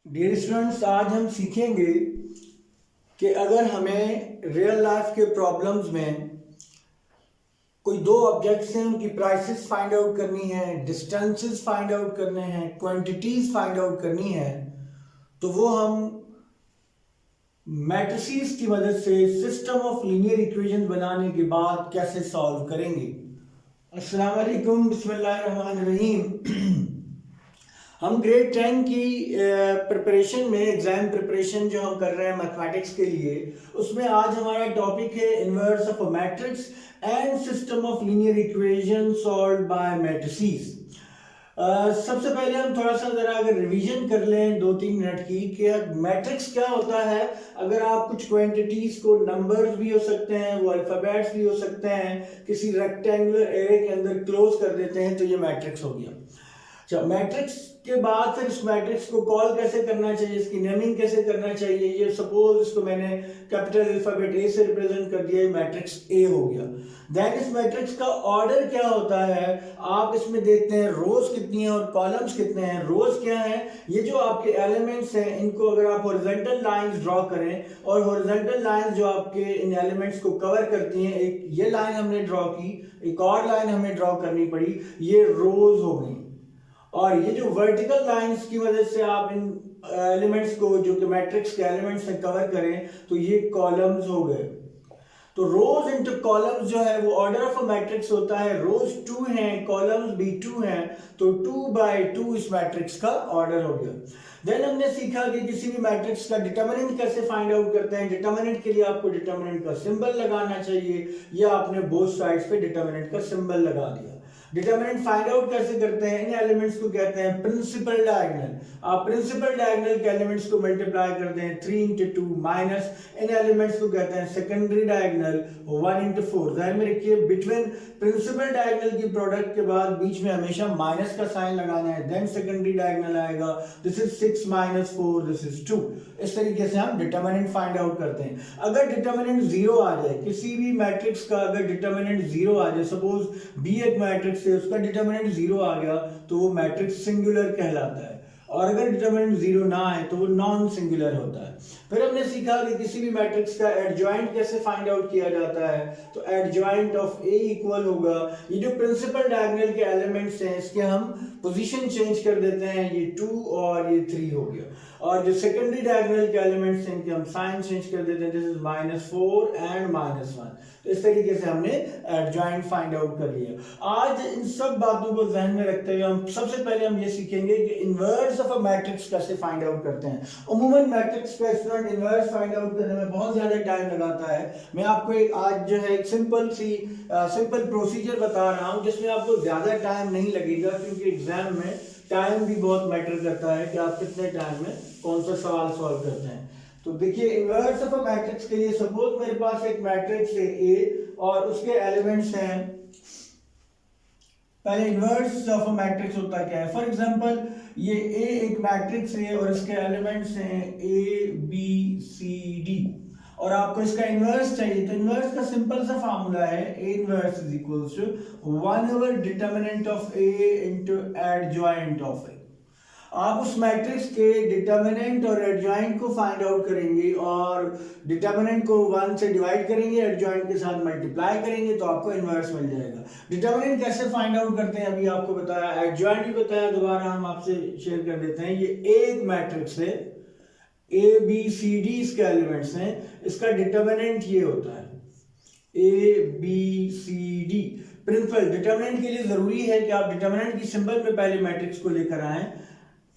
Dear students, आज हम सीखेंगे कि अगर हमें रियल लाइफ के प्रॉब्लम्स में कोई दो ऑब्जेक्ट्स हैं, उनकी प्राइसेस फाइंड आउट करनी है, डिस्टेंसेस फाइंड आउट करने हैं, क्वांटिटीज फाइंड आउट करनी है, तो वो हम मैट्रिसेस की मदद से सिस्टम ऑफ लीनियर इक्वेशन बनाने के बाद कैसे सॉल्व करेंगे। अस्सलाम वालेकुम, बिस्मिल्लाहिर रहमानिर रहीम। हम ग्रेड 10 की प्रिपरेशन में एग्जाम प्रिपरेशन जो हम कर रहे हैं मैथमेटिक्स के लिए, उसमें आज हमारा टॉपिक है inverse of a matrix and system of linear equation solved by matrices. सबसे पहले हम थोड़ा सा जरा अगर रिवीजन कर लें 2-3 मिनट की कि मैट्रिक्स क्या होता है। अगर आप कुछ क्वांटिटीज को, नंबर्स भी हो सकते हैं, वो अल्फाबेट्स भी हो सकते हैं, किसी रेक्टेंगुलर एरे के अंदर क्लोज कर देते हैं तो ये मैट्रिक्स हो गया। अच्छा, मैट्रिक्स के बाद फिर इस मैट्रिक्स को कॉल कैसे करना चाहिए, इसकी नेमिंग कैसे करना चाहिए। ये सपोज इसको मैंने कैपिटल अल्फाबेट ए से रिप्रेजेंट कर दिया, मैट्रिक्स ए हो गया। देन इस मैट्रिक्स का ऑर्डर क्या होता है, आप इसमें देखते हैं रोज कितनी है और कॉलम्स कितने हैं। रोज क्या है, ये जो आपके एलिमेंट्स हैं, इनको अगर आप हॉरिजॉन्टल लाइंस ड्रॉ करें और हॉरिजॉन्टल लाइंस जो आपके इन एलिमेंट्स को कवर करती हैं, एक ये लाइन हमने ड्रॉ की, एक और लाइन हमें ड्रॉ करनी पड़ी, ये रोज हो गई। और ये जो वर्टिकल लाइंस की वजह से आप इन एलिमेंट्स को, जो कि मैट्रिक्स के एलिमेंट्स से कवर करें, तो ये कॉलम्स हो गए। तो रोज इंटू कॉलम्स जो है वो ऑर्डर ऑफ अ मैट्रिक्स होता है। रोज 2 हैं, कॉलम्स भी 2 हैं, तो 2/2 इस मैट्रिक्स का ऑर्डर हो गया। देन हमने सीखा कि किसी भी मैट्रिक्स का डिटर्मिनेंट कैसे फाइंड आउट करते हैं। डिटर्मिनेंट के लिए आपको डिटर्मिनेंट का सिंबल लगाना चाहिए, या आपने बोथ साइड्स पे डिटर्मिनेंट का सिंबल लगा दिया। डिटर्मिनेंट फाइंड आउट कैसे करते हैं, इन एलिमेंट्स को कहते हैं प्रिंसिपल डायगोनल। आप प्रिंसिपल डायगोनल के एलिमेंट्स को मल्टीप्लाई करते हैं 3 × 2 माइनस, इन एलिमेंट्स को कहते हैं सेकेंडरी डायगोनल 1 × 4। ध्यान में रखिए, बिटवीन प्रिंसिपल डायगोनल की प्रोडक्ट के बाद बीच में हमेशा माइनस का साइन लगाना है, देन सेकेंडरी डायगोनल आएगा। This is 6 - 4, this is 2। इस तरीके से हम डिटर्मिनेंट फाइंड आउट करते हैं। अगर डिटर्मिनेंट 0 आ जाए, किसी भी मैट्रिक्स का अगर डिटर्मिनेंट 0 आ जाए, सपोज बी एक मैट्रिक्स से उसका डिटर्मिनेंट 0 आ गया, तो वो मैट्रिक्स सिंगुलर कहलाता है। और अगर डिटर्मिनेंट 0 ना आए तो वो नॉन सिंगुलर होता है। फिर हमने सीखा कि किसी भी मैट्रिक्स का एडजॉइंट कैसे फाइंड आउट किया जाता है। तो एडजॉइंट ऑफ ए इक्वल होगा, ये जो प्रिंसिपल डायगोनल के एलिमेंट्स हैं, इसके हम पोजीशन चेंज कर देते हैं, ये 2 और ये 3 हो गया। और जो सेकेंडरी डायगोनल के एलिमेंट्स हैं, इनके हम साइन चेंज कर देते हैं, दिस इज -4 एंड -1। तो इस तरीके से हमने एडजॉइंट फाइंड आउट कर लिया। आज इन सब बातों को ध्यान में रखते हुए हम सबसे पहले हम ये सीखेंगे कि इनवर्स ऑफ अ मैट्रिक्स कैसे फाइंड आउट करते हैं। अमूमन मैट्रिक्स का स्टूडेंट इनवर्स फाइंड आउट करने में बहुत ज्यादा टाइम लगाता है। मैं आपको आज जो है एक सिंपल प्रोसीजर बता रहा हूँ, जिसमें आपको ज्यादा टाइम नहीं लगेगा, क्योंकि एग्जाम में टाइम भी बहुत मैटर करता है कि आप कितने टाइम में कौन सा सवाल सॉल्व करते हैं। तो देखिए, इनवर्स ऑफ अ मैट्रिक्स के लिए सपोज मेरे पास एक मैट्रिक्स है ए और उसके एलिमेंट्स हैं। पहले इनवर्स ऑफ अ मैट्रिक्स होता क्या है। फॉर एग्जांपल, ये ए एक मैट्रिक्स है और इसके एलिमेंट्स हैं ए बी सी डी, और आपको इसका इनवर्स चाहिए। तो इनवर्स का सिंपल सा फार्मूला है, A inverse is equals to 1/, determinant of A into adjoint of A. आप उस मैट्रिक्स के डिटर्मिनेंट और एडजॉइंट को फाइंड आउट करेंगे, और डिटर्मिनेंट को 1 से डिवाइड करेंगे, एडजॉइंट के साथ मल्टीप्लाई करेंगे, तो आपको इनवर्स मिल जाएगा। डिटर्मिनेंट कैसे फाइंड आउट करते हैं अभी आपको बताया, एडजॉइंट भी बताया, दोबारा हम आपसे शेयर कर देते हैं। ये एक मैट्रिक्स है, ए बी सी डी इसके एलिमेंट्स हैं, इसका डिटर्मिनेंट ये होता है A B C D. Principal determinant के लिए जरूरी है कि आप डिटर्मिनेंट की सिंबल में पहले मैट्रिक्स को लेकर आए।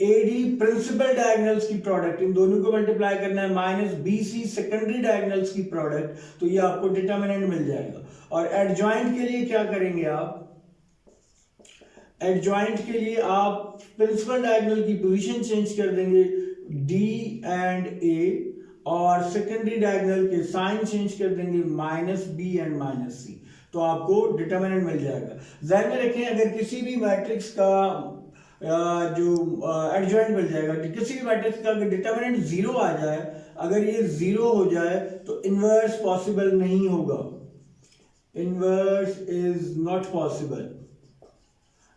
एडी प्रिंसिपल डायगोनल्स की प्रोडक्ट, इन दोनों को मल्टीप्लाई करना है, माइनस बीसी सेकेंडरी डायगोनल्स की प्रोडक्ट, तो ये आपको डिटर्मिनेंट मिल जाएगा। और एडजॉइंट के लिए क्या करेंगे आप, एडजॉइंट के लिए आप प्रिंसिपल डायगोनल की पोजीशन चेंज कर देंगे, डी एंड ए, और सेकेंडरी डायगोनल के साइन चेंज कर देंगे, -b एंड -c, तो आपको डिटर्मिनेंट मिल जाएगा। ध्यान में रखें, अगर किसी भी मैट्रिक्स का जो एडजॉइंट मिल जाएगा, किसी भी मैट्रिक्स का अगर डिटर्मिनेंट 0 आ जाए, अगर ये 0 हो जाए तो इनवर्स पॉसिबल नहीं होगा, inverse is not possible.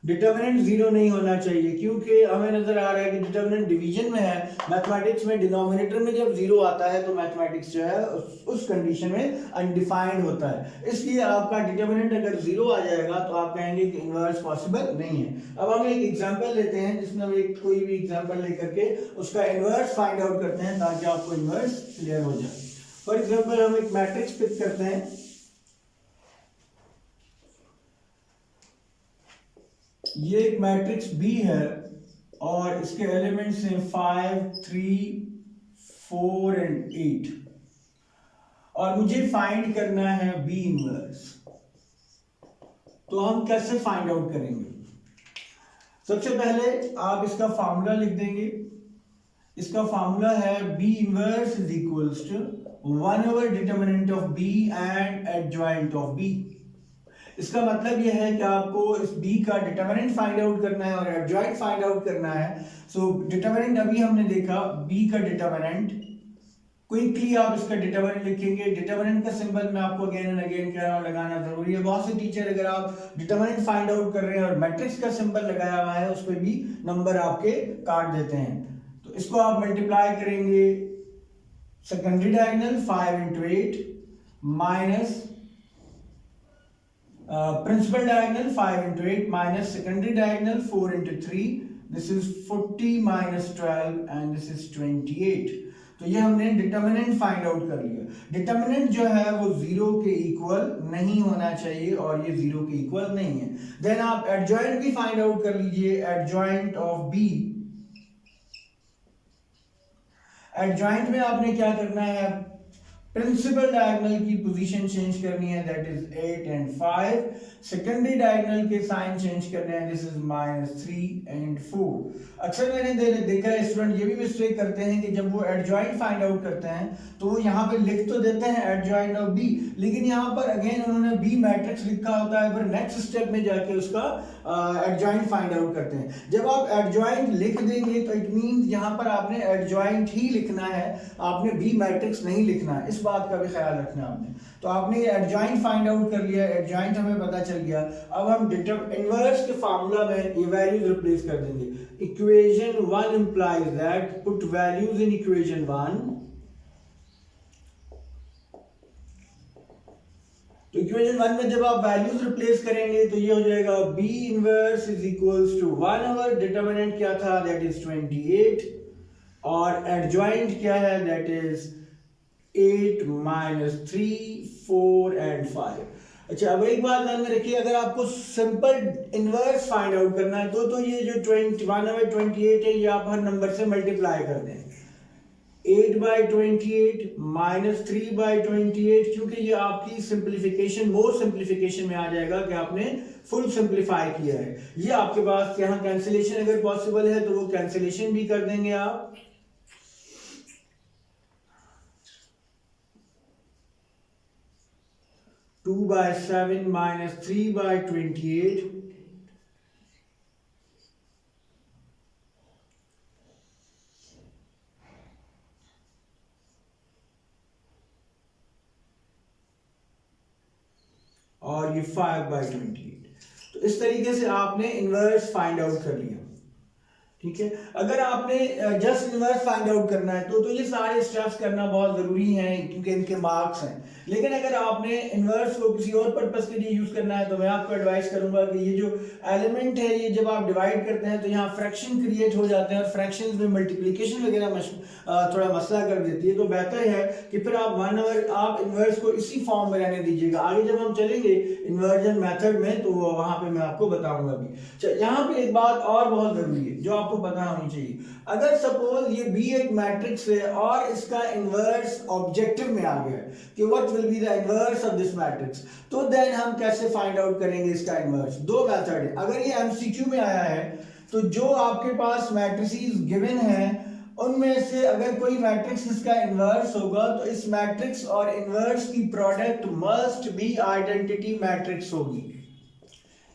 Determinant zero नहीं होना चाहिए, क्योंकि हमें नजर आ रहा है कि डिटर्मिनेंट डिवीजन में है। मैथमेटिक्स में डिनोमिनेटर में जब जीरो आता है तो मैथमेटिक्स जो है उस कंडीशन में अनडिफाइंड होता है। इसलिए आपका डिटर्मिनेंट अगर जीरो आ जाएगा तो आप कहेंगे कि इन्वर्स पॉसिबल नहीं है। अब हम एक एग्जांपल लेते हैं जिसमें हम एक कोई भी एग्जांपल लेकर के उसका इन्वर्स फाइंड आउट करते हैं ताकि आपको इन्वर्स क्लियर हो जाए। फॉर एग्जाम्पल हम एक मैट्रिक्स पिक करते हैं, ये एक मैट्रिक्स बी है और इसके एलिमेंट्स हैं 5, 3, 4 एंड 8 और मुझे फाइंड करना है बी इनवर्स। तो हम कैसे फाइंड आउट करेंगे? सबसे पहले आप इसका फार्मूला लिख देंगे। इसका फार्मूला है B inverse is equals to 1/, determinant of B and adjoint of B. इसका मतलब यह है कि आपको इस b का डिटर्मिनेंट फाइंड आउट करना है और एडजॉइंट फाइंड आउट करना है। सो डिटर्मिनेंट अभी हमने देखा b का डिटर्मिनेंट, क्विकली आप इसका डिटर्मिनेंट लिखेंगे। डिटर्मिनेंट का सिंबल मैं आपको अगेन एंड अगेन कह रहा हूं लगाना जरूरी है। बहुत से टीचर अगर आप डिटर्मिनेंट फाइंड आउट कर रहे हैं और मैट्रिक्स का सिंबल लगाया हुआ है उस पर भी नंबर आपके काट देते हैं। तो इसको आप मल्टीप्लाई करेंगे secondary diagonal 5 into 8 minus principal diagonal 5 into 8 minus secondary diagonal 4 into 3, this is 40 minus 12 and this is 28। तो ये हमने डिटर्मिनेंट फाइंड आउट कर लिया। डिटर्मिनेंट जो है वो जीरो के इक्वल नहीं होना चाहिए और ये जीरो के इक्वल नहीं है। देन आप एडजॉइंट भी फाइंड आउट कर लीजिए, एडजॉइंट ऑफ बी। एडजॉइंट में आपने क्या करना है, प्रिंसिपल डायगोनल की पोजीशन चेंज करनी है, that is 8 and 5। Secondary diagonal के साइन चेंज करने हैं, दिस इज -3 and 4। अक्सर मैंने देखा है स्टूडेंट ये भी मिस्टेक करते हैं कि जब वो एडजॉइंट फाइंड आउट करते हैं तो वो यहाँ पे लिख तो देते हैं एडजॉइंट ऑफ बी, लेकिन यहाँ पर अगेन उन्होंने बी मैट्रिक्स लिखा होता है, फिर नेक्स्ट स्टेप में जाके उसका एडजॉइंट फाइंड आउट करते हैं। जब आप एडजॉइंट लिख देंगे तो इट मींस यहाँ पर आपने एडजॉइंट ही लिखना है, आपने बी मैट्रिक्स नहीं लिखना है। इस बात का भी ख्याल रखना आपने। तो आपने ये एडजॉइंट फाइंड आउट कर लिया, एडजॉइंट हमें पता चल गया। अब हम इनवर्स के फार्मूला में ये वैल्यूज रिप्लेस कर देंगे। Equation 1 implies that put values in equation 1। तो इक्वेशन 1 में जब आप वैल्यूज रिप्लेस करेंगे तो ये हो जाएगा b inverse is equals to 1/, determinant क्या था, दैट इज 28 और एडजॉइंट क्या है, दैट इज 8 - 3, 4 and 5। अच्छा, अब एक बात ध्यान में रखिए, अगर आपको सिंपल इनवर्स फाइंड आउट करना है तो ये जो 1/28 है ये आप हर नंबर से मल्टीप्लाई कर दें। 8/28 - 3/28, क्योंकि ये आपकी सिंप्लीफिकेशन मोर सिंप्लीफिकेशन में आ जाएगा कि आपने फुल सिंप्लीफाई किया है। ये आपके पास यहाँ कैंसिलेशन अगर पॉसिबल है तो वो कैंसिलेशन भी कर देंगे आप। 2/7 - 3/28 और ये 5/28। तो इस तरीके से आपने इनवर्स फाइंड आउट कर लिया। ठीक है, अगर आपने जस्ट इनवर्स फाइंड आउट करना है तो ये सारे स्टेप्स करना बहुत ज़रूरी है क्योंकि इनके मार्क्स हैं। लेकिन अगर आपने इनवर्स को किसी और पर्पस के लिए यूज़ करना है तो मैं आपको एडवाइस करूंगा कि ये जो एलिमेंट है ये जब आप डिवाइड करते हैं तो यहाँ फ्रैक्शन क्रिएट हो जाते हैं और फ्रैक्शंस में मल्टीप्लिकेशन वगैरह थोड़ा मसला कर देती है। तो बेहतर है कि फिर आप इनवर्स को इसी फॉर्म में रहने दीजिएगा। आगे जब हम चलेंगे इन्वर्जन मेथड में तो वहाँ पे मैं आपको बताऊंगा भी। यहाँ पे एक बात और बहुत ज़रूरी है जो आपको पता होनी चाहिए। अगर सपोज ये बी एक मैट्रिक्स है और इसका इनवर्स ऑब्जेक्टिव में आ गया कि what will be the inverse of this matrix, तो देन हम कैसे फाइंड आउट करेंगे इसका इनवर्स? दो मेथड है। अगर ये एमसीक्यू में आया है तो जो आपके पास मैट्रिसेस गिवन है उनमें से अगर कोई मैट्रिक्स इसका इनवर्स होगा तो इस मैट्रिक्स और इनवर्स की product must be identity matrix होगी।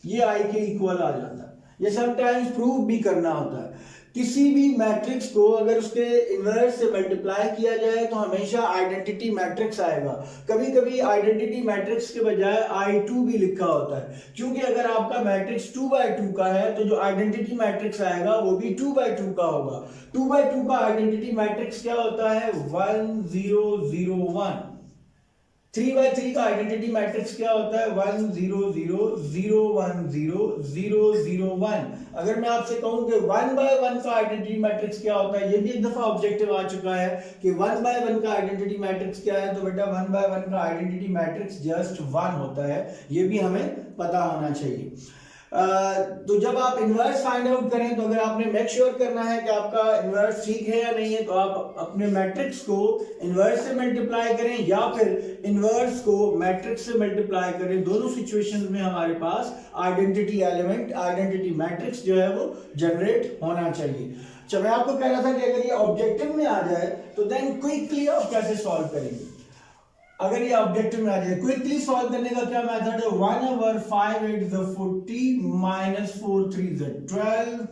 ये आई के इक्वल आ जाता है। ये समटाइम्स प्रूव भी करना होता है। किसी भी मैट्रिक्स को अगर उसके इन्वर्स से मल्टीप्लाई किया जाए तो हमेशा आइडेंटिटी मैट्रिक्स आएगा। कभी कभी आइडेंटिटी मैट्रिक्स के बजाय I2 भी लिखा होता है, क्योंकि अगर आपका मैट्रिक्स 2/2 का है तो जो आइडेंटिटी मैट्रिक्स आएगा वो भी 2/2 का होगा। 2/2 का आइडेंटिटी मैट्रिक्स क्या होता है? 1 0 0 1। 3/3 का आइडेंटिटी मैट्रिक्स क्या होता है? 1 0 0 0 1 0 0 0 1। अगर मैं आपसे कहूं कि 1/1 का आइडेंटिटी मैट्रिक्स क्या होता है, ये भी एक दफा ऑब्जेक्टिव आ चुका है कि 1/1 का आइडेंटिटी मैट्रिक्स क्या है, तो बेटा 1/1 का आइडेंटिटी मैट्रिक्स जस्ट 1 होता है। ये भी हमें पता होना चाहिए। तो जब आप इन्वर्स फाइंड आउट करें तो अगर आपने मेक श्योर करना है कि आपका इन्वर्स ठीक है या नहीं है, तो आप अपने मैट्रिक्स को इन्वर्स से मल्टीप्लाई करें या फिर इन्वर्स को मैट्रिक्स से मल्टीप्लाई करें। दोनों सिचुएशंस में हमारे पास आइडेंटिटी एलिमेंट, आइडेंटिटी मैट्रिक्स जो है वो जनरेट होना चाहिए। मैं आपको कह रहा था कि अगर ये ऑब्जेक्टिव में आ जाए तो देन क्विकली आप कैसे सॉल्व करेंगे। अगर ये ऑब्जेक्टिव में आ जाए, क्विकली सॉल्व करने का क्या मेथड है? 1/5 8 40 minus 4 3 12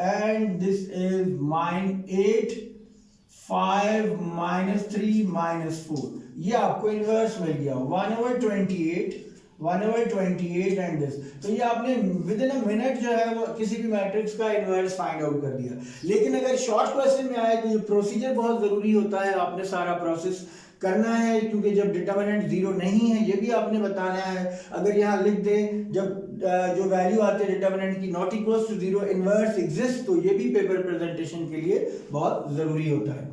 and this is -8 5 -3 -4। ये आपको इन्वर्स मिल गया 1/28 1/28 एंड दिस। तो ये आपने विद इन अ मिनट जो है वो किसी भी मैट्रिक्स का इन्वर्स फाइंड आउट कर दिया। लेकिन अगर शॉर्ट क्वेश्चन में आए तो ये प्रोसीजर बहुत जरूरी होता है, आपने सारा प्रोसेस करना है, क्योंकि जब डिटर्मिनेंट 0 नहीं है ये भी आपने बताना है। अगर यहाँ लिख दें जब जो वैल्यू आती है डिटर्मिनेंट की not equal to 0 inverse exist, तो ये भी पेपर प्रेजेंटेशन के लिए बहुत जरूरी होता है।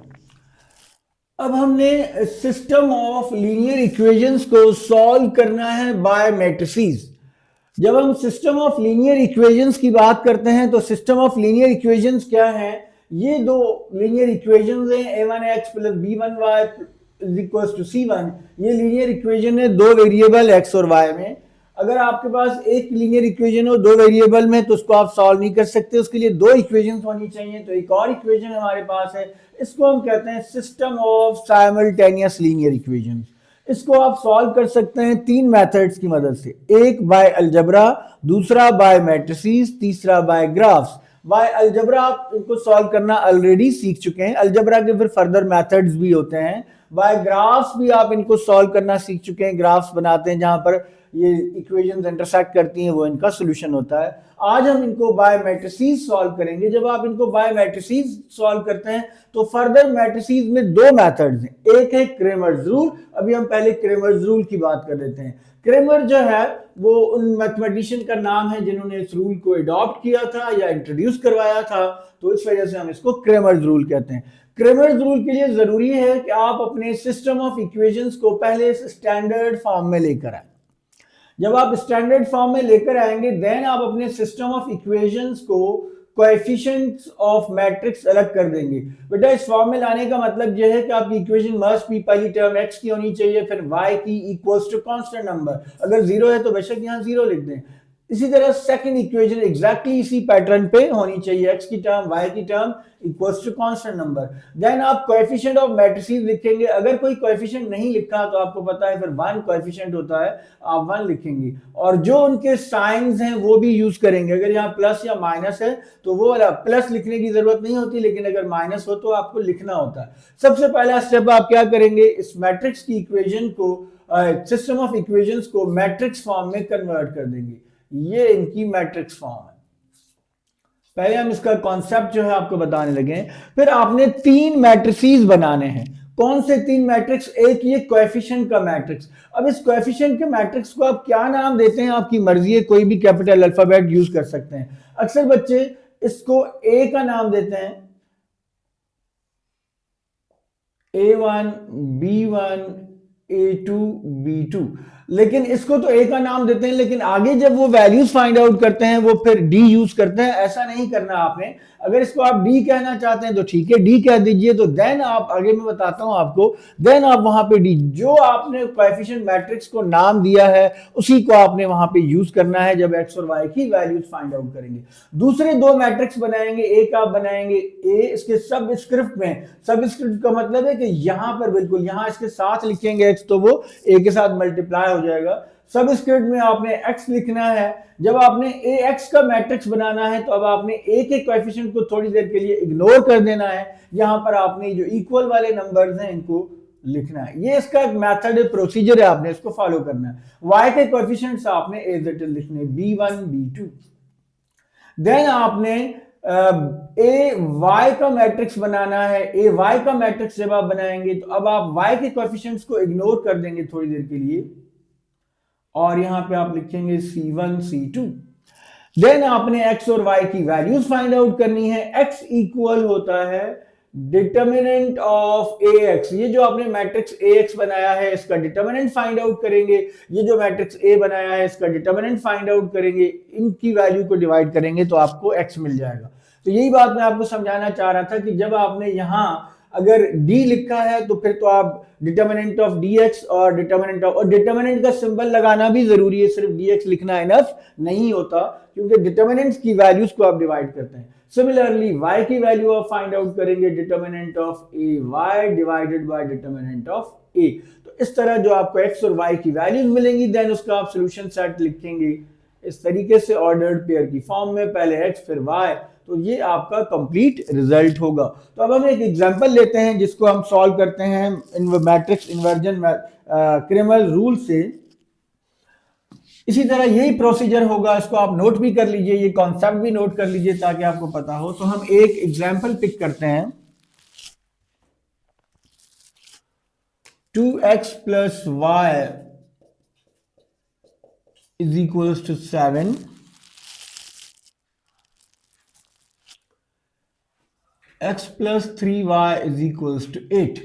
अब हमने सिस्टम ऑफ लीनियर इक्वेशंस को सॉल्व करना है बाय मैट्रिसेस। जब हम सिस्टम ऑफ लीनियर इक्वेशंस की बात करते हैं तो सिस्टम ऑफ लीनियर इक्वेशंस क्या है? ये दो लीनियर इक्वेशंस हैं, a1x + b1y = c1। ये लीनियर इक्वेशन है दो वेरिएबल x और y में। अगर आपके पास एक लीनियर इक्वेशन हो दो वेरिएबल में तो उसको आप सॉल्व नहीं कर सकते, उसके लिए दो इक्वेशन होनी चाहिए। तो एक और इक्वेशन हमारे पास है, इसको हम कहते हैं system of simultaneous linear equation. इसको आप सॉल्व कर सकते हैं तीन मेथड्स की मदद से, एक बाय अलजेब्रा, दूसरा बाय मैट्रिसेस, तीसरा बाय ग्राफ्स। बाय अलजेब्रा आप इनको सॉल्व करना ऑलरेडी सीख चुके हैं, अलजेब्रा के फिर फर्दर मेथड्स भी होते हैं। बाय ग्राफ्स भी आप इनको सॉल्व करना सीख चुके हैं, ग्राफ्स बनाते हैं जहां पर ये इक्वेशंस इंटरसेक्ट करती हैं, वो इनका सॉल्यूशन होता है। आज हम इनको बाय मैट्रिसेस सॉल्व करेंगे। जब आप इनको बाय मैट्रिसेस सॉल्व करते हैं तो फर्दर मैट्रिसेस में दो मेथड्स हैं, एक है क्रेमर्स रूल। अभी हम पहले क्रेमर्स रूल की बात कर लेते हैं। क्रेमर जो है वो उन मैथमेटिशियन का नाम है जिन्होंने इस रूल को अडॉप्ट किया था या इंट्रोड्यूस करवाया था, तो इस वजह से हम इसको क्रेमर्स रूल कहते हैं। क्रेमर्स रूल के लिए जरूरी है कि आप अपने सिस्टम ऑफ इक्वेशंस को पहले स्टैंडर्ड फॉर्म में लेकर आए। जब आप स्टैंडर्ड फॉर्म में लेकर आएंगे देन आप अपने सिस्टम ऑफ इक्वेशंस को कोएफिशिएंट्स ऑफ मैट्रिक्स अलग कर देंगे। बेटा इस फॉर्म में लाने का मतलब यह है कि आपकी इक्वेशन मस्ट बी, पहली टर्म x की होनी चाहिए, फिर y की इक्वल्स टू कांस्टेंट नंबर। अगर 0 है तो बेशक यहाँ 0 लिख दें। इसी तरह सेकंड इक्वेशन एग्जैक्टली इसी पैटर्न पे होनी चाहिए, x की टर्म y की term equals to constant number. Then आप कोएफिशिएंट ऑफ मैट्रिसेस लिखेंगे। अगर कोई कोएफिशिएंट नहीं लिखा तो आपको पता है फिर 1 कोएफिशिएंट होता है, आप 1 लिखेंगे और जो उनके साइंस हैं वो भी यूज करेंगे। अगर यहाँ प्लस या माइनस है तो वो वाला प्लस लिखने की जरूरत नहीं होती, लेकिन अगर माइनस हो तो आपको लिखना होता है। सबसे पहला स्टेप आप क्या करेंगे, इस मैट्रिक्स की इक्वेशन को, सिस्टम ऑफ इक्वेशंस को मैट्रिक्स फॉर्म में कन्वर्ट कर देंगे। ये इनकी मैट्रिक्स फॉर्म है। पहले हम इसका कॉन्सेप्ट जो है आपको बताने लगे। फिर आपने तीन मैट्रिसेस बनाने हैं। कौन से तीन मैट्रिक्स? एक ये कोएफिशिएंट का मैट्रिक्स। अब इस कोएफिशिएंट के मैट्रिक्स को आप क्या नाम देते हैं आपकी मर्जी है, कोई भी कैपिटल अल्फाबेट यूज कर सकते हैं। अक्सर बच्चे इसको ए का नाम देते हैं, A1 B1 A2 B2, लेकिन इसको तो ए का नाम देते हैं, लेकिन आगे जब वो वैल्यूज फाइंड आउट करते हैं वो फिर डी यूज करते हैं। ऐसा नहीं करना आपने। अगर इसको आप डी कहना चाहते हैं तो ठीक है, डी कह दीजिए। तो देन आप आगे मैं बताता हूं आपको, देन आप वहां पे डी, जो आपने कोएफिशिएंट मैट्रिक्स को नाम दिया है उसी को आपने वहां पे यूज करना है जब एक्स और वाई की वैल्यूज फाइंड आउट करेंगे। दूसरे दो मैट्रिक्स बनाएंगे। एक आप बनाएंगे ए, इसके सब स्क्रिप्ट में, सब स्क्रिप्ट का मतलब है कि यहां पर बिल्कुल यहां इसके साथ लिखेंगे एक्स तो वो ए के साथ मल्टीप्लाई हो जाएगा। सबस्क्रिप्ट में आपने x लिखना है। जब आपने ax का मैट्रिक्स बनाना है तो अब आपने a के कोएफिशिएंट को थोड़ी देर के लिए इग्नोर कर देना है। यहां पर आपने जो इक्वल वाले नंबर्स हैं इनको लिखना है। ये इसका एक मेथड है, प्रोसीजर है, आपने इसको फॉलो करना है। y के कोएफिशिएंट्स आपने एज इट इज लिखने b1 b2। देन आपने ए वाई का मैट्रिक्स बनाना है। ए वाई का मैट्रिक्स जब आप बनाएंगे तो अब आप y के कोएफिशिएंट्स को इग्नोर कर देंगे थोड़ी देर के लिए और यहां पे आप लिखेंगे c1 c2। देन आपने x और y की वैल्यूज फाइंड आउट करनी है। x इक्वल होता है डिटर्मिनेंट ऑफ ax। ये जो आपने मैट्रिक्स ax बनाया है इसका डिटर्मिनेंट फाइंड आउट करेंगे। ये जो मैट्रिक्स a बनाया है इसका डिटर्मिनेंट फाइंड आउट करेंगे। इनकी वैल्यू को डिवाइड करेंगे तो आपको x मिल जाएगा। तो यही बात मैं आपको समझाना चाह रहा था कि जब आपने यहां अगर d लिखा है तो फिर तो आप डिटर्मिनेंट ऑफ dx और डिटर्मिनेंट का सिंबल लगाना भी जरूरी है। सिर्फ dx लिखना इनफ नहीं होता क्योंकि डिटर्मिनेंट्स की वैल्यूज को आप डिवाइड करते हैं। सिमिलरली y की वैल्यू आप फाइंड आउट करेंगे determinant of ay divided by determinant of a। तो इस तरह जो आपको x और y की वैल्यूज मिलेंगी देन उसका आप सॉल्यूशन सेट लिखेंगे इस तरीके से ऑर्डर्ड पेयर की फॉर्म में, पहले x फिर y। तो ये आपका कंप्लीट रिजल्ट होगा। तो अब हम एक एग्जांपल लेते हैं जिसको हम सॉल्व करते हैं इन मैट्रिक्स इन्वर्जन क्रैमर रूल से। इसी तरह यही प्रोसीजर होगा, इसको आप नोट भी कर लीजिए, ये कॉन्सेप्ट भी नोट कर लीजिए ताकि आपको पता हो। तो हम एक एग्जांपल पिक करते हैं 2x plus y is equals to 7, x plus 3y is equals to 8।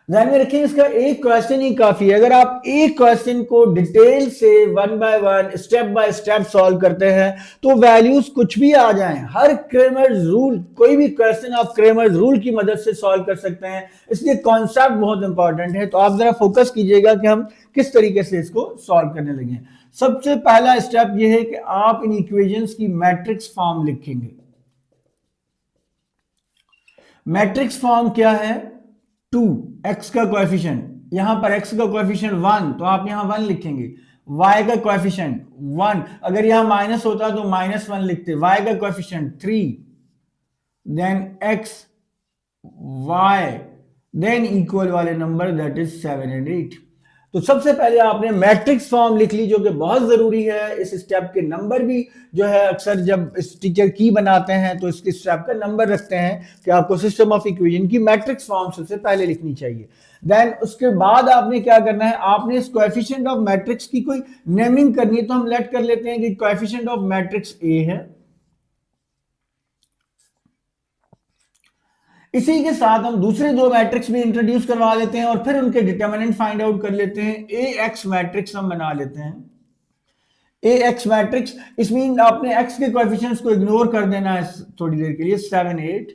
ध्यान में रखिए इसका एक क्वेश्चन ही काफी है। अगर आप एक क्वेश्चन को डिटेल से one by one step by step solve करते हैं तो वैल्यूज कुछ भी आ जाएं। हर क्रैमर्स रूल, कोई भी क्वेश्चन आप क्रैमर्स रूल की मदद से सॉल्व कर सकते हैं। इसलिए कॉन्सेप्ट बहुत इंपॉर्टेंट है। तो आप जरा फोकस कीजिएगा कि हम किस तरीके से इसको सॉल्व करने लगे। सबसे पहला स्टेप यह है कि आप इन इक्वेशंस की मैट्रिक्स फॉर्म लिखेंगे। मैट्रिक्स फॉर्म क्या है? 2 x का कोएफिशिएंट, यहां पर x का कोएफिशिएंट 1 तो आप यहां 1 लिखेंगे। y का कोएफिशिएंट 1, अगर यहां माइनस होता तो -1 लिखते। y का coefficient 3, then x y, then equal वाले नंबर दैट इज 7 एंड 8। तो सबसे पहले आपने मैट्रिक्स फॉर्म लिख ली जो कि बहुत जरूरी है। इस स्टेप के नंबर भी जो है अक्सर जब इस टीचर की बनाते हैं तो इसके स्टेप का नंबर रखते हैं कि आपको सिस्टम ऑफ इक्वेशन की मैट्रिक्स फॉर्म सबसे पहले लिखनी चाहिए। देन उसके बाद आपने क्या करना है, आपने इस कोएफिशिएंट ऑफ मैट्रिक्स की कोई नेमिंग करनी है। तो हम लेट कर लेते हैं कि कोएफिशिएंट ऑफ मैट्रिक्स ए है। इसी के साथ हम दूसरे दो मैट्रिक्स भी इंट्रोड्यूस करवा लेते हैं और फिर उनके डिटर्मिनेंट फाइंड आउट कर लेते हैं। AX मैट्रिक्स हम बना लेते हैं। AX मैट्रिक्स, इस मीन आपने x के कोएफिशिएंट्स को इग्नोर कर देना है थोड़ी देर के लिए। 7 8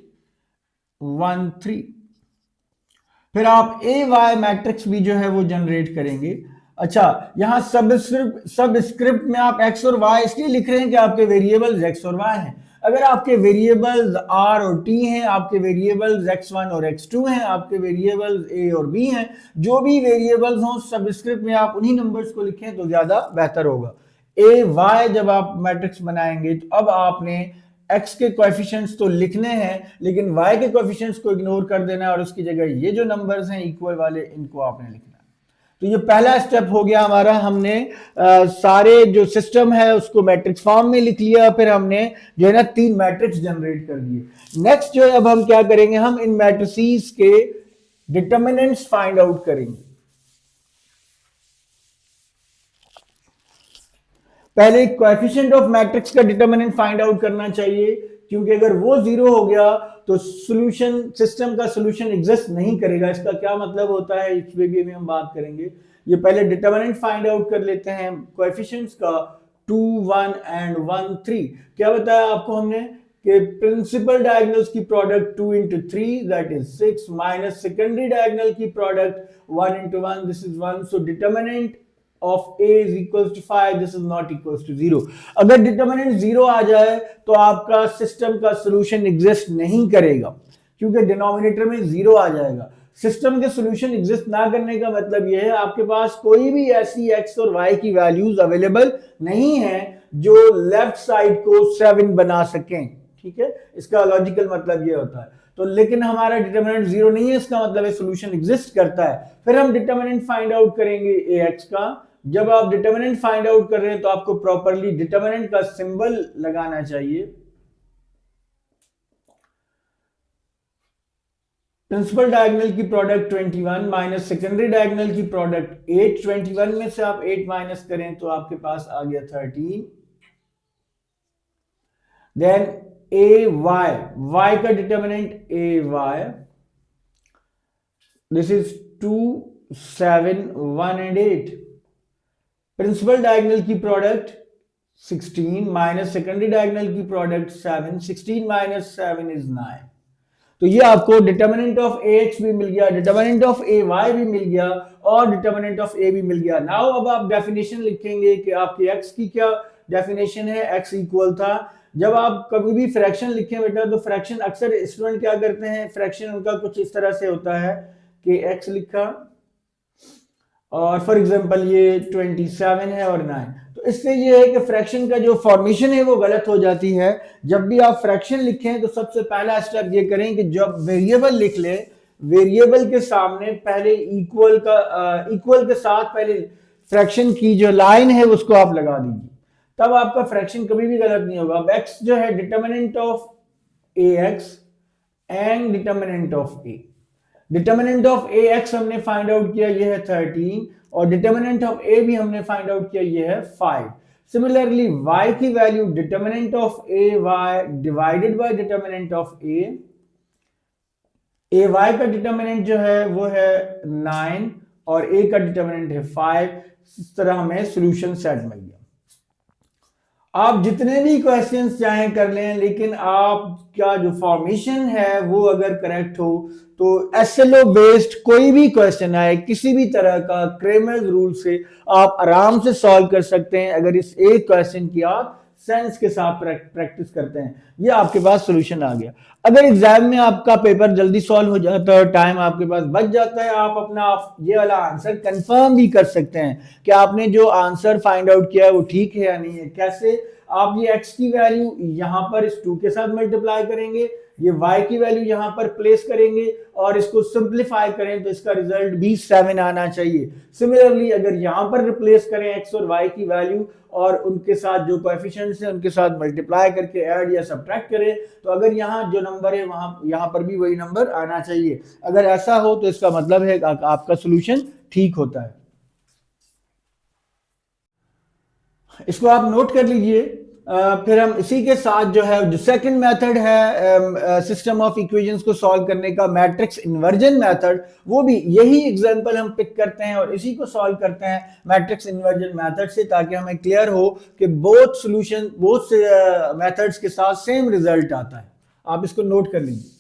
1 3। फिर आप AY मैट्रिक्स भी जो है वो जनरेट करेंगे। अच्छा, यहां सबस्क्रिप्ट में आप x और y इसलिए लिख रहे हैं कि आपके वेरिएबल्स x और y हैं। अगर आपके वेरिएबल्स r और t हैं, आपके वेरिएबल्स x1 और x2 हैं, आपके वेरिएबल्स a और b हैं, जो भी वेरिएबल्स हों सबस्क्रिप्ट में आप उन्हीं नंबर्स को लिखें तो ज्यादा बेहतर होगा। AY जब आप मैट्रिक्स बनाएंगे तो अब आपने x के कोएफिशिएंट्स तो लिखने हैं लेकिन y के कोएफिशिएंट्स को इग्नोर कर देना है और उसकी जगह ये जो नंबर्स हैं इक्वल वाले इनको आपने लिखना है। तो ये पहला स्टेप हो गया हमारा। हमने सारे जो सिस्टम है उसको मैट्रिक्स फॉर्म में लिख लिया। फिर हमने जो है ना 3 मैट्रिक्स जनरेट कर दिए। नेक्स्ट जो है अब हम क्या करेंगे, हम इन मैट्रिसेस के डिटर्मिनेंट्स फाइंड आउट करेंगे। पहले कोएफिशिएंट ऑफ मैट्रिक्स का डिटर्मिनेंट फाइंड आउट करना चाहिए क्योंकि अगर वो 0 हो गया तो सॉल्यूशन, सिस्टम का सॉल्यूशन एग्जिस्ट नहीं करेगा। इसका क्या मतलब होता है इस वीडियो में हम बात करेंगे। ये पहले डिटर्मिनेंट फाइंड आउट कर लेते हैं कोएफिशिएंट्स का 2 1 एंड 1 3। क्या बताया आपको हमने कि प्रिंसिपल डायगोनल्स की product 2 into 3 that is 6 minus secondary diagonal की product 1 into 1 this is 1। So determinant of a is equals to 5, this is not equals to 0। अगर डिटर्मिनेंट 0 आ जाए तो आपका सिस्टम का सॉल्यूशन एग्जिस्ट नहीं करेगा क्योंकि डिनोमिनेटर में 0 आ जाएगा। सिस्टम के सॉल्यूशन एग्जिस्ट ना करने का मतलब यह है आपके पास कोई भी ऐसी x और y की वैल्यूज अवेलेबल नहीं है जो लेफ्ट साइड को 7 बना सकें, ठीक है, इसका लॉजिकल मतलब ये होता है। तो लेकिन हमारा डिटरमिनेंट 0 नहीं है, इसका मतलब है सॉल्यूशन एग्जिस्ट करता है। फिर हम डिटरमिनेंट फाइंड आउट करेंगे ax का। जब आप डिटरमिनेंट फाइंड आउट कर रहे हैं तो आपको प्रॉपर्ली डिटरमिनेंट का सिंबल लगाना चाहिए। प्रिंसिपल डायगोनल की प्रोडक्ट 21 माइनस सेकेंडरी डायगोनल की प्रोडक्ट 8। 21 में से आप 8 माइनस करें तो आपके पास आ गया 13। देन ए वाई का determinant A Y, this is 2 7 1 and 8। Principal diagonal की प्रोडक्ट 16 माइनस सेकेंडरी डायगोनल की प्रोडक्ट 7। 16 minus 7 is 9। तो ये आपको डिटर्मिनेंट ऑफ ax भी मिल गया, डिटर्मिनेंट ऑफ ay भी मिल गया और डिटर्मिनेंट ऑफ a भी मिल गया। नाउ अब आप डेफिनेशन लिखेंगे कि आपकी x की क्या डेफिनेशन है। x इक्वल था, जब आप कभी भी फ्रैक्शन लिखें बेटा तो फ्रैक्शन अक्सर स्टूडेंट क्या करते हैं, फ्रैक्शन उनका कुछ इस तरह से होता है कि x लिखा और फॉर एग्जांपल ये 27 है और 9। तो इससे ये है कि फ्रैक्शन का जो फॉर्मेशन है वो गलत हो जाती है। जब भी आप फ्रैक्शन लिखें तो सबसे पहला स्टेप ये करें कि जब वेरिएबल लिख ले, वेरिएबल के सामने पहले इक्वल के साथ पहले फ्रैक्शन की जो लाइन है उसको आप लगा दीजिए, तब आपका फ्रैक्शन कभी भी गलत नहीं होगा। अब x जो है determinant of ax and determinant of a। Determinant of ax हमने फाइंड आउट किया, ये है 13 और डिटर्मिनेंट ऑफ a भी हमने फाइंड आउट किया, ये है 5। सिमिलरली y की value determinant of ay divided by determinant of a। ay का डिटर्मिनेंट जो है वो है 9 और a का डिटर्मिनेंट है 5। इस तरह हमें सॉल्यूशन सेट मिल गया। आप जितने भी क्वेश्चंस चाहें कर लें, लेकिन आपका जो फॉर्मेशन है वो अगर करेक्ट हो तो एसएलओ बेस्ड कोई भी क्वेश्चन आए किसी भी तरह का क्रेमर्स रूल से आप आराम से सॉल्व कर सकते हैं अगर इस एक क्वेश्चन की आप सेंस के साथ प्रैक्टिस करते हैं। ये आपके पास सॉल्यूशन आ गया। अगर एग्जाम में आपका पेपर जल्दी सॉल्व हो जाता है, टाइम आपके पास बच जाता है, आप अपना ये वाला आंसर कंफर्म भी कर सकते हैं कि आपने जो आंसर फाइंड आउट किया है वो ठीक है या नहीं है। कैसे? आप ये x की वैल्यू यहां पर इस 2 के साथ मल्टीप्लाई करेंगे, ये y की वैल्यू यहां पर प्लेस करेंगे और इसको सिंप्लीफाई करें तो इसका रिजल्ट भी 7 आना चाहिए। सिमिलरली अगर यहां पर रिप्लेस करें x और y की वैल्यू और उनके साथ जो कोएफिशिएंट्स हैं उनके साथ मल्टीप्लाई करके ऐड या सब्ट्रैक्ट करें तो अगर यहाँ जो नंबर है वहां यहां पर भी वही नंबर आना चाहिए। अगर ऐसा हो तो इसका मतलब है आपका सॉल्यूशन ठीक होता है। इसको आप नोट कर लीजिए। फिर हम इसी के साथ जो है जो सेकंड मेथड है सिस्टम ऑफ इक्वेशंस को सॉल्व करने का, मैट्रिक्स इन्वर्जन मेथड, वो भी यही एग्जांपल हम पिक करते हैं और इसी को सॉल्व करते हैं मैट्रिक्स इन्वर्जन मेथड से, ताकि हमें क्लियर हो कि बोथ सॉल्यूशन बोथ मेथड्स के साथ सेम रिजल्ट आता है। आप इसको नोट कर लीजिए।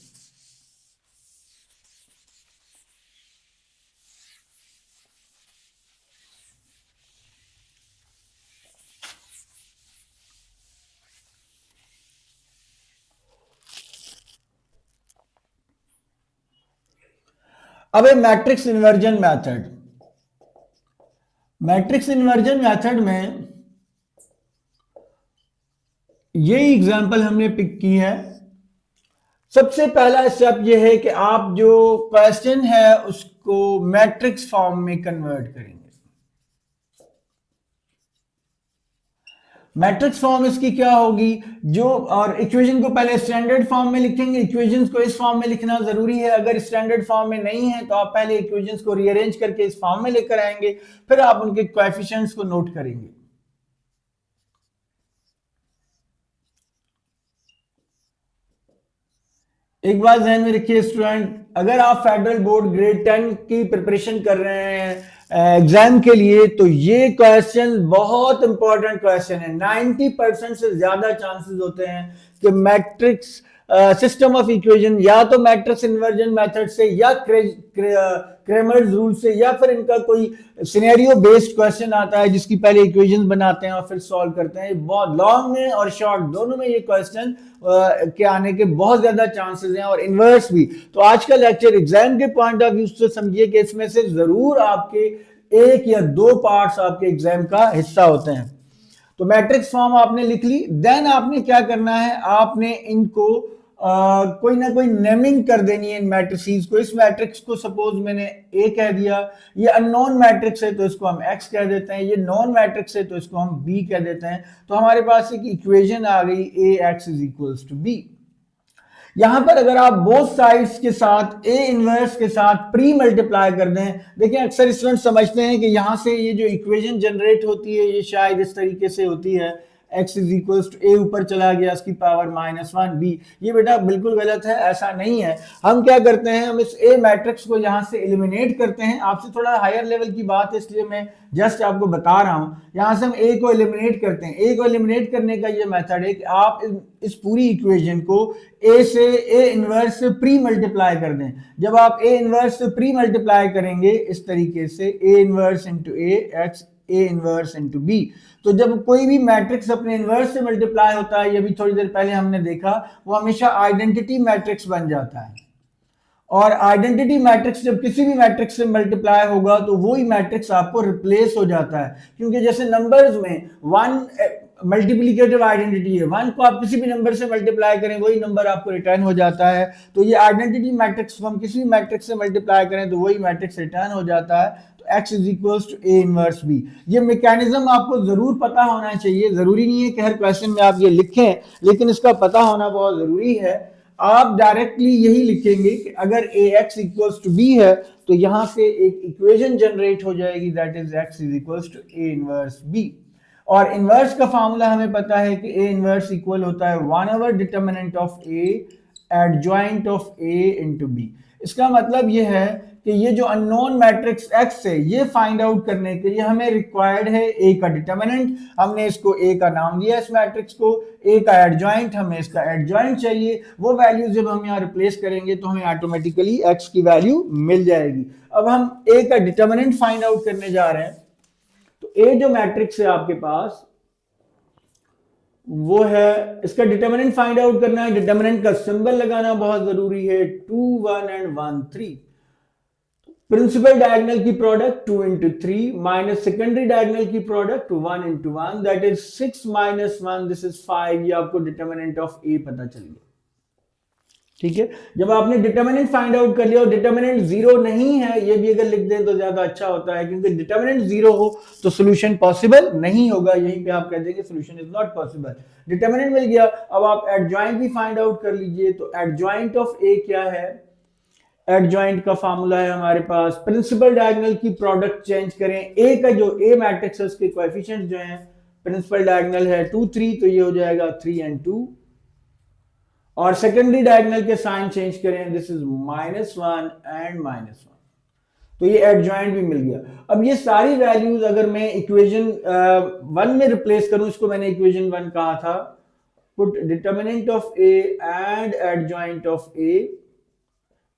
अब है matrix inversion method. Matrix inversion method में ये एग्जांपल हमने पिक की है। सबसे पहला स्टेप ये है कि आप जो क्वेश्चन है उसको मैट्रिक्स फॉर्म में कन्वर्ट करेंगे। मैट्रिक्स फॉर्म इसकी क्या होगी, जो और इक्वेशन को पहले स्टैंडर्ड फॉर्म में लिखेंगे। इक्वेशंस को इस फॉर्म में लिखना जरूरी है, अगर स्टैंडर्ड फॉर्म में नहीं है तो आप पहले इक्वेशंस को रीअरेंज करके इस फॉर्म में लेकर आएंगे, फिर आप उनके कोएफिशिएंट्स को नोट करेंगे। एक बात ध्यान में रखिए स्टूडेंट, अगर आप फेडरल बोर्ड ग्रेड 10 की प्रिपरेशन कर रहे हैं एग्जाम के लिए तो ये क्वेश्चन बहुत इंपॉर्टेंट क्वेश्चन है। 90% से ज्यादा चांसेस होते हैं कि मैट्रिक्स सिस्टम ऑफ इक्वेशन, या तो मैट्रिक्स इन्वर्जन मेथड से या क्रेमर्स रूल से, या फिर इनका कोई सिनेरियो बेस्ड क्वेश्चन आता है जिसकी पहले इक्वेशन बनाते हैं और फिर सॉल्व करते हैं। बहुत लॉन्ग में और शॉर्ट दोनों में ये क्वेश्चन के आने के बहुत ज्यादा चांसेस हैं, और इन्वर्स भी। तो आज का लेक्चर एग्जाम के पॉइंट ऑफ व्यू से समझिए कि इसमें से जरूर आपके एक या दो पार्ट्स आपके एग्जाम का हिस्सा होते हैं। तो मैट्रिक्स फॉर्म आपने लिख ली, देन आपने क्या करना है, आपने इनको कोई ना कोई नेमिंग कर देनी है इन मैट्रिसेस को। इस मैट्रिक्स को सपोज मैंने ए कह दिया, ये अननोन मैट्रिक्स है तो इसको हम एक्स कह देते हैं, ये नॉन मैट्रिक्स है तो इसको हम बी कह देते हैं। तो हमारे पास एक इक्वेशन आ गई, A X is equals to B. यहां पर अगर आप बोथ साइड्स के साथ ए इनवर्स के साथ प्री मल्टीप्लाई कर दें, देखिए अक्सर स्टूडेंट समझते हैं कि यहां से ये जो इक्वेशन जनरेट होती है ये शायद इस तरीके से होती है, x इज इक्वल्स टू ए ऊपर चला गया उसकी पावर -1 b। ये बेटा बिल्कुल गलत है, ऐसा नहीं है। हम क्या करते हैं, हम इस ए मैट्रिक्स को यहां से एलिमिनेट करते हैं। आपसे थोड़ा हायर लेवल की बात है इसलिए मैं जस्ट आपको बता रहा हूं। यहां से हम ए को एलिमिनेट करते हैं। ए को एलिमिनेट करने का ये मेथड है कि आप इस पूरी इक्वेशन को ए से ए इनवर्स से प्री मल्टीप्लाई कर दें। जब आप ए इनवर्स से प्री मल्टीप्लाई करेंगे इस तरीके से, A inverse into A X, A inverse into B, तो जब कोई भी मैट्रिक्स अपने इनवर्स से मल्टीप्लाई होता है, ये भी थोड़ी देर पहले हमने देखा, वो हमेशा आइडेंटिटी मैट्रिक्स बन जाता है। और आइडेंटिटी मैट्रिक्स जब किसी भी मैट्रिक्स से मल्टीप्लाई होगा तो वही मैट्रिक्स आपको रिप्लेस हो जाता है, क्योंकि जैसे नंबर्स में वन मल्टीप्लिकेटिव आइडेंटिटी है, वन को आप किसी भी नंबर से मल्टीप्लाई करें वही नंबर आपको रिटर्न हो जाता है। तो ये आइडेंटिटी मैट्रिक्स को हम किसी भी मैट्रिक्स से मल्टीप्लाई करें तो वही मैट्रिक्स रिटर्न हो जाता है। तो x is equals to A inverse b। ये मैकेनिज्म आपको जरूर पता होना चाहिए, जरूरी नहीं है कि हर क्वेश्चन में आप ये लिखें, लेकिन इसका पता होना बहुत जरूरी है। आप डायरेक्टली यही लिखेंगे कि अगर ax इक्वल्स टू b है तो यहां से एक इक्वेशन जनरेट हो जाएगी, that is x is equals to a inverse b। और इनवर्स का फार्मूला हमें पता है कि a इनवर्स इक्वल होता है 1/, determinant of a adjoint of a into b। इसका मतलब ये है कि ये जो अननोन मैट्रिक्स x है, ये फाइंड आउट करने के लिए हमें रिक्वायर्ड है a का डिटरमिनेंट। हमने इसको a का नाम दिया इस मैट्रिक्स को, a का एडजॉइंट, हमें इसका एडजॉइंट चाहिए। वो वैल्यू जब हम यहाँ रिप्लेस करेंगे तो हमें ऑटोमेटिकली x की वैल्यू मिल जाएगी। अब हम a का डिटरमिनेंट फाइंड आउट करने जा रहे हैं। तो a जो मैट्रिक्स है आपके पास वो है, इसका डिटरमिनेंट फाइंड आउट करना है। डिटरमिनेंट का सिंबल लगाना बहुत जरूरी है, 2 1 एंड 1 3। प्रिंसिपल डायगोनल की product 2 into 3 minus secondary diagonal की product 1 into 1, that is 6 minus 1, this is 5। ये आपको डिटरमिनेंट ऑफ ए पता चल गया, ठीक है। जब आपने डिटरमिनेंट फाइंड आउट कर लिया और डिटरमिनेंट जीरो नहीं है, ये भी अगर लिख दें तो ज्यादा अच्छा होता है, क्योंकि डिटरमिनेंट जीरो हो तो सोल्यूशन पॉसिबल नहीं होगा। यहीं पे आप कह देंगे solution is not possible. Determinant मिल गया, अब आप एडजॉइंट भी फाइंड आउट कर लीजिए। तो एडजॉइंट ऑफ ए क्या है, एडजॉइंट का फार्मूला है हमारे पास, प्रिंसिपल डायगोनल की प्रोडक्ट चेंज करें। ए का जो ए मैट्रिक्स है उसके कोएफिशिएंट्स जो हैं, प्रिंसिपल डायगोनल है 2 3, तो ये हो जाएगा 3 and 2। और सेकेंडरी डायगोनल के साइन चेंज करें, दिस इज -1 and -1। तो ये एडजॉइंट भी मिल गया। अब ये सारी वैल्यूज अगर मैं इक्वेशन 1 में रिप्लेस करूं, इसको मैंने इक्वेशन 1 कहा था, put determinant of A and adjoint of A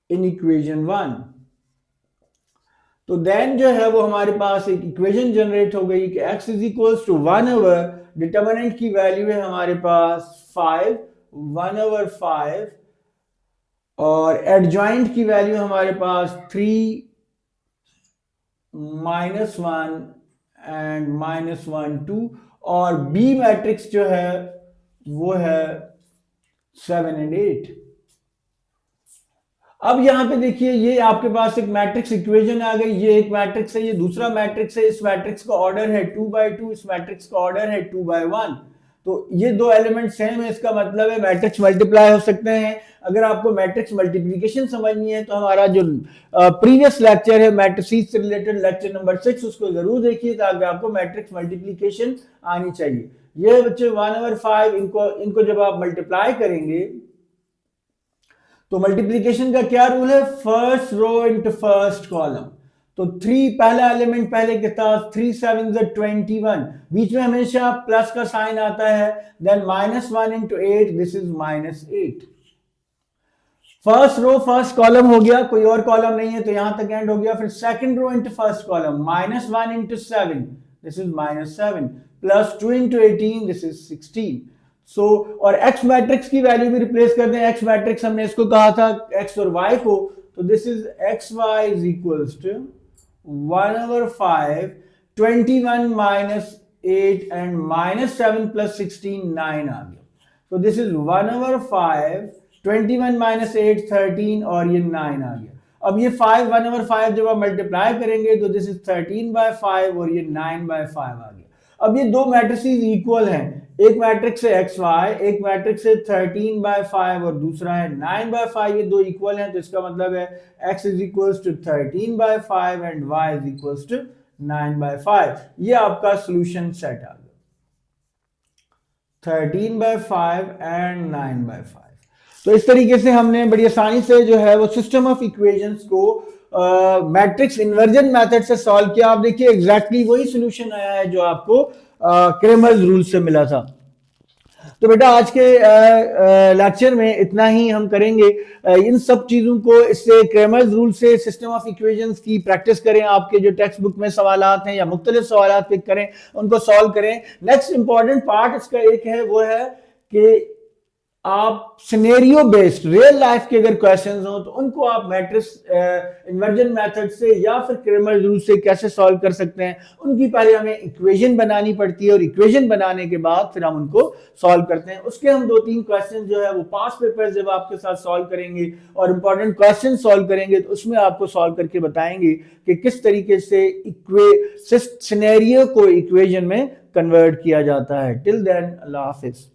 in equation 1, तो देन जो है वो हमारे पास एक इक्वेशन जनरेट हो गई कि x is equals to 1/, determinant की वैल्यू है हमारे पास 5, 1/5, और एडजॉइंट की वैल्यू हमारे पास 3 -1 एंड -1 2, और बी मैट्रिक्स जो है वो है 7 and 8। अब यहां पे देखिए ये आपके पास एक मैट्रिक्स इक्वेशन आ गई। ये एक मैट्रिक्स है, ये दूसरा मैट्रिक्स है। इस मैट्रिक्स का ऑर्डर है 2/2, इस मैट्रिक्स का ऑर्डर है 2/1। तो ये दो एलिमेंट सेम है, इसका मतलब है मैट्रिक्स मल्टीप्लाई हो सकते हैं। अगर आपको मैट्रिक्स मल्टीप्लिकेशन समझनी है तो हमारा जो प्रीवियस लेक्चर है मैट्रिसेस से रिलेटेड, लेक्चर नंबर 6, उसको जरूर देखिए ताकि आपको मैट्रिक्स मल्टीप्लिकेशन आनी चाहिए। ये बच्चे 1/5, इनको जब आप मल्टीप्लाई करेंगे तो मल्टीप्लिकेशन का क्या रूल है, first row into first column. तो 3 पहला एलिमेंट पहले के साथ, 3 7 21, बीच में हमेशा प्लस का साइन आता है, then -1 into 8, this is -8। First row first column हो गया, कोई और कॉलम नहीं है तो यहां तक एंड हो गया। फिर second row into first column, -1 into 7 this is -7 plus 2 into 18 this is 16। So और एक्स मैट्रिक्स की वैल्यू भी रिप्लेस कर दें। एक्स मैट्रिक्स हमने इसको कहा था एक्स और वाई को, तो this is X Y is equals to 1/5 21 minus 8 and -7 plus 16 9 आ गया। तो दिस इज 1/5 21 माइनस 8 13 और ये 9 आ गया। अब ये 5 1/5 जब आप मल्टीप्लाई करेंगे तो दिस इज 13/5 और ये 9/5 आ गया। अब ये दो मैट्रिसेस इक्वल हैं, एक मैट्रिक्स है एक्स वाई, एक मैट्रिक्स है 13/5 और दूसरा है 9/5। ये दो इक्वल हैं तो इसका मतलब है x is equals to 13/5 and y is equals to 9/5। ये आपका सॉल्यूशन सेट आ गया 13/5 एंड 9/5। तो इस तरीके से हमने बड़ी आसानी से जो है वो सिस्टम ऑफ इक्वेशंस को मैट्रिक्स इन्वर्जन मेथड से सॉल्व किया। आप देखिए एग्जैक्टली वही सॉल्यूशन आया है जो आपको क्रेमर्स रूल से मिला था। तो बेटा आज के लेक्चर में इतना ही हम करेंगे। इन सब चीजों को इससे क्रेमर्स रूल से सिस्टम ऑफ इक्वेशंस की प्रैक्टिस करें, आपके जो टेक्स्ट बुक में सवालात हैं या मुख्तलिफ सवालात पिक करें, उनको सॉल्व करें। नेक्स्ट इंपॉर्टेंट पार्ट इसका एक है, वो है कि आप सिनेरियो बेस्ड रियल लाइफ के अगर क्वेश्चंस हो तो उनको आप मैट्रिक्स इन्वर्जन मेथड से या फिर क्रेमर रूल से कैसे सॉल्व कर सकते हैं। उनकी पहले हमें इक्वेशन बनानी पड़ती है और इक्वेशन बनाने के बाद फिर हम उनको सॉल्व करते हैं। उसके हम 2-3 क्वेश्चन जो है वो पास पेपर जब आपके साथ सॉल्व करेंगे और इंपॉर्टेंट क्वेश्चन सॉल्व करेंगे तो उसमें आपको सॉल्व करके बताएंगे कि किस तरीके से सिनेरियो को इक्वेशन में कन्वर्ट किया जाता है। टिल देन अल्लाह हाफिज।